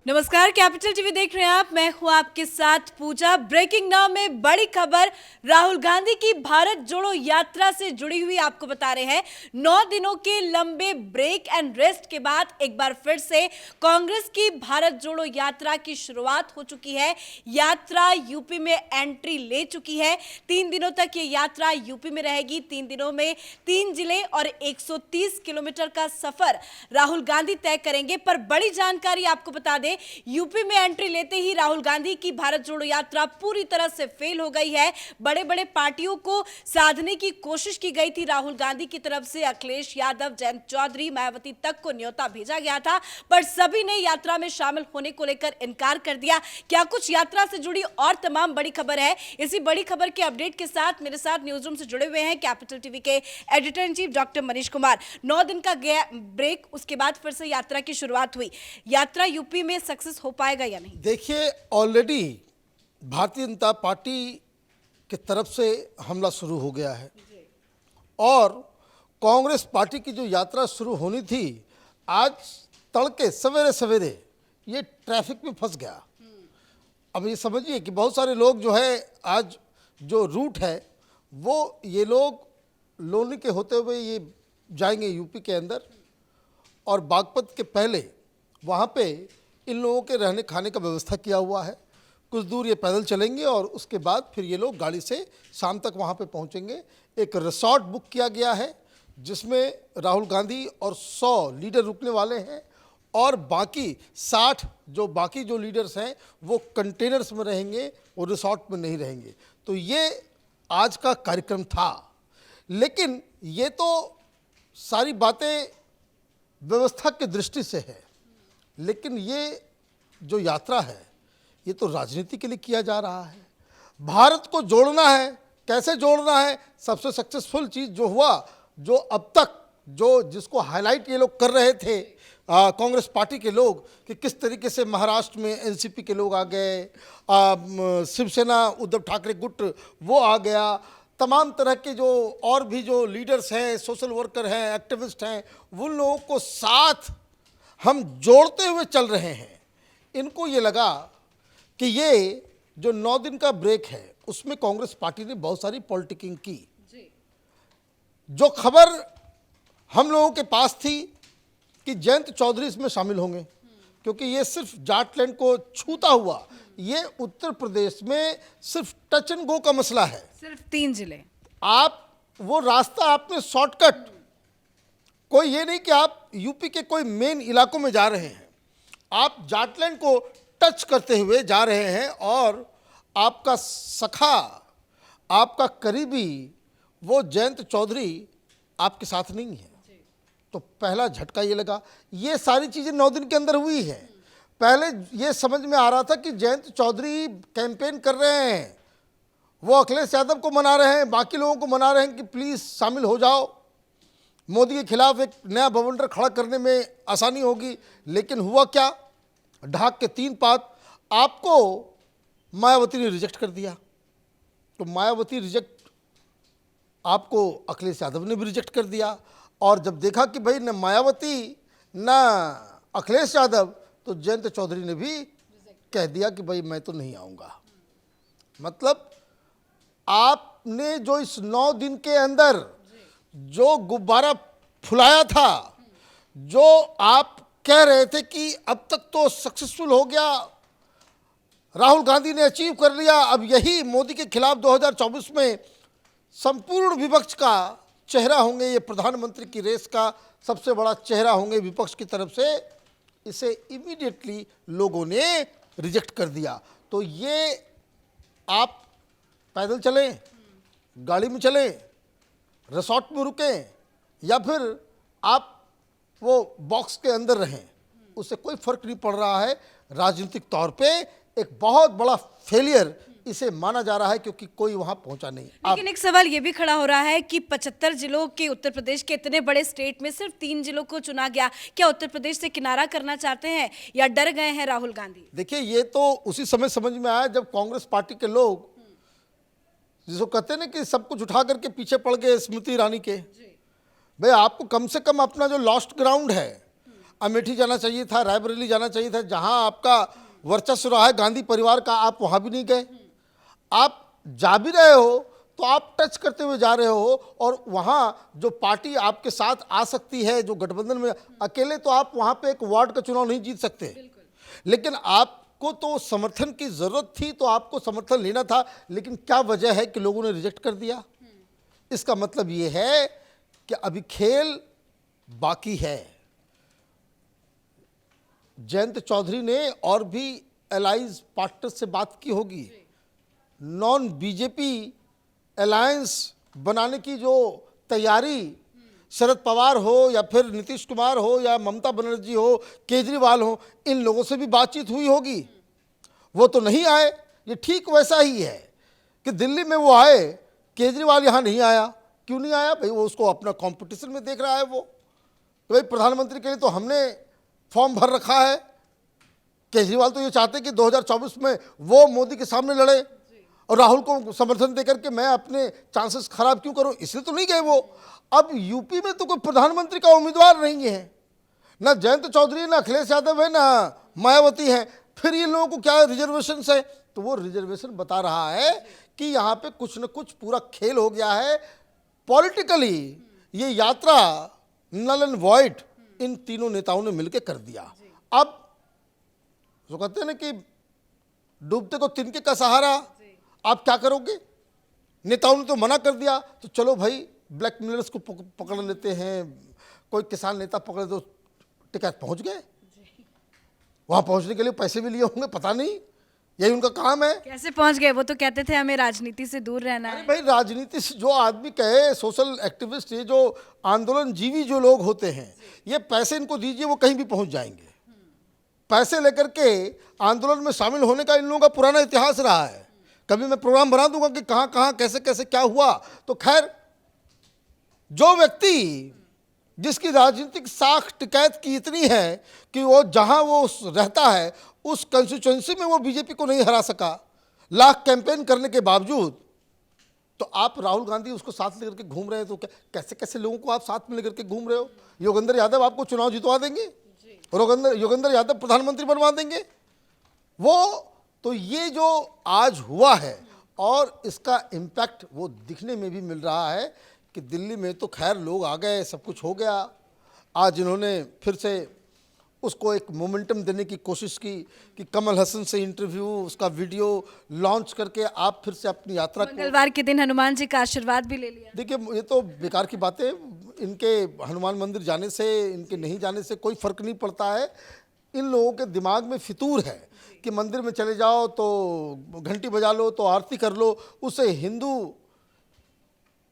नमस्कार, capital TV देख रहे हैं आप। मैं हूं आपके साथ पूजा। ब्रेकिंग नाउ में बड़ी खबर राहुल गांधी की भारत जोड़ो यात्रा से जुड़ी हुई आपको बता रहे हैं। 9 दिनों के लंबे ब्रेक एंड रेस्ट के बाद एक बार फिर से कांग्रेस की भारत जोड़ो यात्रा की शुरुआत हो चुकी है। यात्रा यूपी में एंट्री ले चुकी है। 3 दिनों तक ये यात्रा यूपी में रहेगी। 3 दिनों में 3 जिले और 130 किलोमीटर का सफर राहुल गांधी तय करेंगे। पर बड़ी जानकारी आपको बता दें, यूपी में एंट्री लेते ही राहुल गांधी की भारत जोड़ो यात्रा पूरी तरह से फेल हो गई है। बड़े बड़े पार्टियों को साधने की कोशिश की गई थी राहुल गांधी की तरफ से। अखिलेश यादव, जयंत चौधरी, मायावती तक को न्योता भेजा गया था, पर सभी ने यात्रा में शामिल होने को लेकर इनकार कर दिया। क्या कुछ यात्रा से जुड़ी और तमाम बड़ी खबर है, इसी बड़ी खबर के अपडेट के साथ मेरे साथ न्यूज रूम से जुड़े हुए हैं कैपिटल टीवी के editor in chief doctor Manish Kumar. 9 दिन का गया ब्रेक, उसके बाद फिर से यात्रा की शुरुआत हुई। यात्रा यूपी में सक्सेस हो पाएगा या नहीं? देखिए, ऑलरेडी भारतीय जनता पार्टी की तरफ से हमला शुरू हो गया है और कांग्रेस पार्टी की जो यात्रा शुरू होनी थी, आज तड़के सवेरे सवेरे ये ट्रैफिक में फंस गया। अब ये समझिए कि बहुत सारे लोग जो है, आज जो रूट है वो ये लोग लोनी के होते हुए ये जाएंगे यूपी के अंदर, और बागपत के पहले वहाँ पे इन लोगों के रहने खाने का व्यवस्था किया हुआ है। कुछ दूर ये पैदल चलेंगे और उसके बाद फिर ये लोग गाड़ी से शाम तक वहाँ पे पहुँचेंगे। एक रिसॉर्ट बुक किया गया है जिसमें राहुल गांधी और 100 लीडर रुकने वाले हैं, और बाकी 60 जो बाकी जो लीडर्स हैं वो कंटेनर्स में रहेंगे, वो रिसॉर्ट में नहीं रहेंगे। तो ये आज का कार्यक्रम था, लेकिन ये तो सारी बातें व्यवस्था की दृष्टि से है, लेकिन ये जो यात्रा है ये तो राजनीति के लिए किया जा रहा है। भारत को जोड़ना है। कैसे जोड़ना है? सबसे सक्सेसफुल चीज़ जो हुआ, जो अब तक जो जिसको हाईलाइट ये लोग कर रहे थे कांग्रेस पार्टी के लोग, कि किस तरीके से महाराष्ट्र में एनसीपी के लोग आ गए, शिवसेना उद्धव ठाकरे गुट वो आ गया, तमाम तरह के जो और भी जो लीडर्स हैं, सोशल वर्कर हैं, एक्टिविस्ट हैं, उन लोगों को साथ हम जोड़ते हुए चल रहे हैं। इनको ये लगा कि ये जो 9 दिन का ब्रेक है उसमें कांग्रेस पार्टी ने बहुत सारी पॉलिटिकिंग की। जो खबर हम लोगों के पास थी कि जयंत चौधरी इसमें शामिल होंगे, क्योंकि ये सिर्फ जाटलैंड को छूता हुआ, ये उत्तर प्रदेश में सिर्फ टच एंड गो का मसला है। सिर्फ 3 जिले, आप वो रास्ता आपने शॉर्टकट, कोई ये नहीं कि आप यूपी के कोई मेन इलाकों में जा रहे हैं, आप जाटलैंड को टच करते हुए जा रहे हैं, और आपका सखा, आपका करीबी वो जयंत चौधरी आपके साथ नहीं है। तो पहला झटका ये लगा। ये सारी चीज़ें 9 दिन के अंदर हुई है। पहले ये समझ में आ रहा था कि जयंत चौधरी कैंपेन कर रहे हैं, वो अखिलेश यादव को मना रहे हैं, बाकी लोगों को मना रहे हैं कि प्लीज़ शामिल हो जाओ, मोदी के खिलाफ एक नया बवंडर खड़ा करने में आसानी होगी। लेकिन हुआ क्या? ढाक के 3 पात। आपको मायावती ने रिजेक्ट कर दिया, तो मायावती रिजेक्ट, आपको अखिलेश यादव ने भी रिजेक्ट कर दिया, और जब देखा कि भाई न मायावती न अखिलेश यादव, तो जयंत चौधरी ने भी कह दिया कि भाई मैं तो नहीं आऊँगा। मतलब आपने जो इस 9 दिन के अंदर जो गुब्बारा फुलाया था, जो आप कह रहे थे कि अब तक तो सक्सेसफुल हो गया, राहुल गांधी ने अचीव कर लिया, अब यही मोदी के खिलाफ 2024 में संपूर्ण विपक्ष का चेहरा होंगे, ये प्रधानमंत्री की रेस का सबसे बड़ा चेहरा होंगे विपक्ष की तरफ से, इसे इमीडिएटली लोगों ने रिजेक्ट कर दिया। तो ये आप पैदल चलें, गाड़ी में चलें, रिसॉर्ट में रुकें, या फिर आप वो बॉक्स के अंदर रहें, उससे कोई फर्क नहीं पड़ रहा है। राजनीतिक तौर पे एक बहुत बड़ा फेलियर इसे माना जा रहा है, क्योंकि कोई वहां पहुंचा नहीं। लेकिन एक सवाल ये भी खड़ा हो रहा है कि 75 जिलों के उत्तर प्रदेश के इतने बड़े स्टेट में सिर्फ 3 जिलों को चुना गया। क्या उत्तर प्रदेश से किनारा करना चाहते हैं या डर गए हैं राहुल गांधी? देखिए, ये तो उसी समय समझ में आया जब कांग्रेस पार्टी के लोग, जिसको कहते हैं ना कि सब कुछ उठा करके पीछे पड़ गए स्मृति ईरानी के, भाई आपको कम से कम अपना जो लॉस्ट ग्राउंड है, अमेठी जाना चाहिए था, रायबरेली जाना चाहिए था, जहां आपका वर्चस्व रहा है गांधी परिवार का, आप वहां भी नहीं गए। आप जा भी रहे हो तो आप टच करते हुए जा रहे हो, और वहां जो पार्टी आपके साथ आ सकती है, जो गठबंधन में, अकेले तो आप वहां पे एक वार्ड का चुनाव नहीं जीत सकते। लेकिन आपको तो समर्थन की जरूरत थी, तो आपको समर्थन लेना था। लेकिन क्या वजह है कि लोगों ने रिजेक्ट कर दिया? इसका मतलब ये है कि अभी खेल बाकी है। जयंत चौधरी ने और भी एलाइज पार्टनर से बात की होगी, नॉन बीजेपी अलायंस बनाने की जो तैयारी, शरद पवार हो या फिर नीतीश कुमार हो या ममता बनर्जी हो, केजरीवाल हो, इन लोगों से भी बातचीत हुई होगी। वो तो नहीं आए। ये ठीक वैसा ही है कि दिल्ली में वो आए, केजरीवाल यहाँ नहीं आया। क्यों नहीं आया भाई? वो उसको अपना कंपटीशन में देख रहा है। वो तो भाई प्रधानमंत्री के लिए तो हमने फॉर्म भर रखा है। केजरीवाल तो ये चाहते हैं कि 2024 में वो मोदी के सामने लड़े, और राहुल को समर्थन देकर के मैं अपने चांसेस खराब क्यों करूं, इसलिए तो नहीं गए वो। अब यूपी में तो कोई प्रधानमंत्री का उम्मीदवार नहीं है, ना जयंत चौधरी, ना अखिलेश यादव है, ना मायावती है। फिर ये लोगों को क्या रिजर्वेशन है? तो वो रिजर्वेशन बता रहा है कि यहाँ पे कुछ न कुछ पूरा खेल हो गया है पॉलिटिकली। ये यात्रा नल एंड वॉइड इन तीनों नेताओं ने मिलकर कर दिया। अब जो कहते हैं ना कि डूबते को तिनके का सहारा, आप क्या करोगे? नेताओं ने तो मना कर दिया, तो चलो भाई ब्लैकमेलर्स को पकड़ लेते हैं। कोई किसान नेता पकड़े तो टिकट पहुंच गए। वहां पहुंचने के लिए पैसे भी लिए होंगे, पता नहीं, यही उनका काम है। कैसे पहुंच गए? वो तो कहते थे हमें राजनीति से दूर रहना है। भाई राजनीति से जो आदमी कहे, सोशल एक्टिविस्ट, ये जो आंदोलन जीवी जो लोग होते हैं, ये पैसे इनको दीजिए, वो कहीं भी पहुंच जाएंगे। पैसे लेकर के आंदोलन में शामिल होने का इन लोगों का पुराना इतिहास रहा है। कभी मैं प्रोग्राम बना दूंगा कि कहां कहां कैसे कैसे क्या हुआ। तो खैर, जो व्यक्ति जिसकी राजनीतिक साख टिकैत की इतनी है कि वो जहां वो रहता है उस कंस्टिट्यूएंसी में वो बीजेपी को नहीं हरा सका, लाख कैंपेन करने के बावजूद, तो आप राहुल गांधी उसको साथ लेकर के घूम रहे हैं। तो क्या कैसे कैसे लोगों को आप साथ में लेकर के घूम रहे हो? योगेंद्र यादव आपको चुनाव जितवा देंगे, योगेंद्र यादव प्रधानमंत्री बनवा देंगे वो। तो ये जो आज हुआ है, और इसका इम्पैक्ट वो दिखने में भी मिल रहा है कि दिल्ली में तो खैर लोग आ गए, सब कुछ हो गया। आज इन्होंने फिर से उसको एक मोमेंटम देने की कोशिश की कि कमल हसन से इंटरव्यू, उसका वीडियो लॉन्च करके आप फिर से अपनी यात्रा को। मंगलवार के दिन हनुमान जी का आशीर्वाद भी ले लिया। देखिए, ये तो बेकार की बातें। इनके हनुमान मंदिर जाने से, इनके नहीं जाने से कोई फर्क नहीं पड़ता है। इन लोगों के दिमाग में फितूर है कि मंदिर में चले जाओ तो घंटी बजा लो, तो आरती कर लो, उससे हिंदू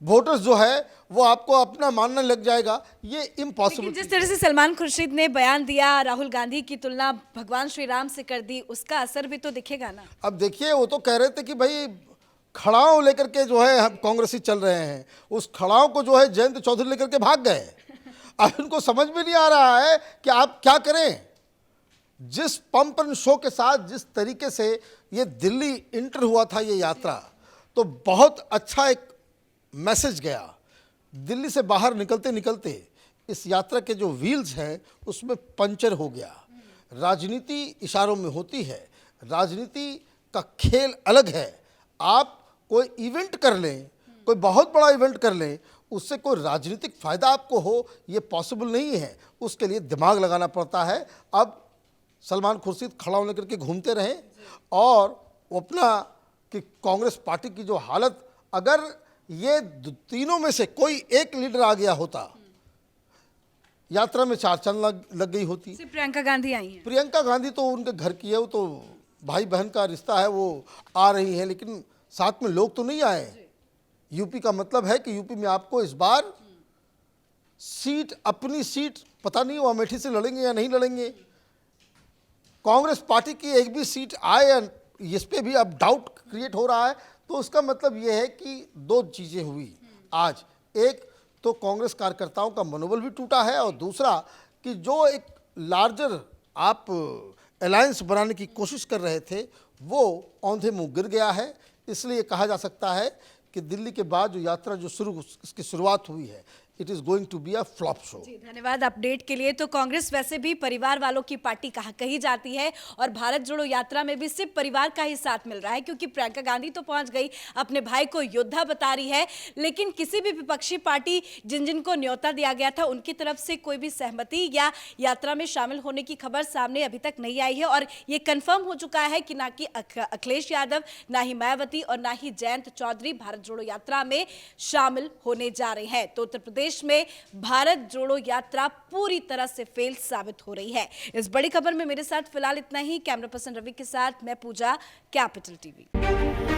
वोटर्स जो है वो आपको अपना मानने लग जाएगा। ये इम्पॉसिबल। जिस तरह से सलमान खुर्शीद ने बयान दिया, राहुल गांधी की तुलना भगवान श्री राम से कर दी, उसका असर भी तो दिखेगा ना। अब देखिए, वो तो कह रहे थे कि भाई खड़ाओं लेकर के जो है हम कांग्रेसी चल रहे हैं, उस खड़ाओं को जो है जयंत चौधरी लेकर के भाग गए। अब उनको समझ में नहीं आ रहा है कि आप क्या करें। जिस पंप एंड शो के साथ, जिस तरीके से ये दिल्ली इंटर हुआ था ये यात्रा, तो बहुत अच्छा एक मैसेज गया। दिल्ली से बाहर निकलते निकलते इस यात्रा के जो व्हील्स हैं उसमें पंचर हो गया। राजनीति इशारों में होती है, राजनीति का खेल अलग है। आप कोई इवेंट कर लें, कोई बहुत बड़ा इवेंट कर लें, उससे कोई राजनीतिक फायदा आपको हो, ये पॉसिबल नहीं है। उसके लिए दिमाग लगाना पड़ता है। अब सलमान खुर्शीद खड़ा होने करके घूमते रहे, और वो अपना कि कांग्रेस पार्टी की जो हालत, अगर ये तीनों में से कोई एक लीडर आ गया होता, यात्रा में चार चांद लग गई होती। सिर्फ प्रियंका गांधी आई हैं। प्रियंका गांधी तो उनके घर की है, वो तो भाई बहन का रिश्ता है, वो आ रही है, लेकिन साथ में लोग तो नहीं आए। यूपी का मतलब है कि यूपी में आपको इस बार सीट, अपनी सीट, पता नहीं वो अमेठी से लड़ेंगे या नहीं लड़ेंगे। कांग्रेस पार्टी की एक भी सीट आए, इस पे भी अब डाउट क्रिएट हो रहा है। तो उसका मतलब ये है कि दो चीज़ें हुई आज। एक तो कांग्रेस कार्यकर्ताओं का मनोबल भी टूटा है, और दूसरा कि जो एक लार्जर आप अलायंस बनाने की कोशिश कर रहे थे वो औंधे मुंह गिर गया है। इसलिए कहा जा सकता है कि दिल्ली के बाद जो यात्रा जो इसकी शुरुआत हुई है, it is going to be a flop show. जी धन्यवाद अपडेट के लिए। तो कांग्रेस वैसे भी परिवार वालों की पार्टी कही जाती है और भारत जोड़ो यात्रा में भी सिर्फ परिवार का ही साथ मिल रहा है, क्योंकि प्रियंका गांधी तो पहुंच गई, अपने भाई को योद्धा बता रही है, लेकिन किसी भी विपक्षी पार्टी जिनको न्योता दिया गया था उनकी तरफ से कोई भी सहमति या यात्रा में शामिल होने की खबर सामने अभी तक नहीं आई है। और ये कंफर्म हो चुका है कि ना कि अखिलेश यादव, ना ही मायावती और ना ही जयंत चौधरी भारत जोड़ो यात्रा में शामिल होने जा रहे हैं। तो उत्तर प्रदेश में भारत जोड़ो यात्रा पूरी तरह से फेल साबित हो रही है। इस बड़ी खबर में मेरे साथ फिलहाल इतना ही। कैमरा पर्सन रवि के साथ मैं पूजा, कैपिटल टीवी।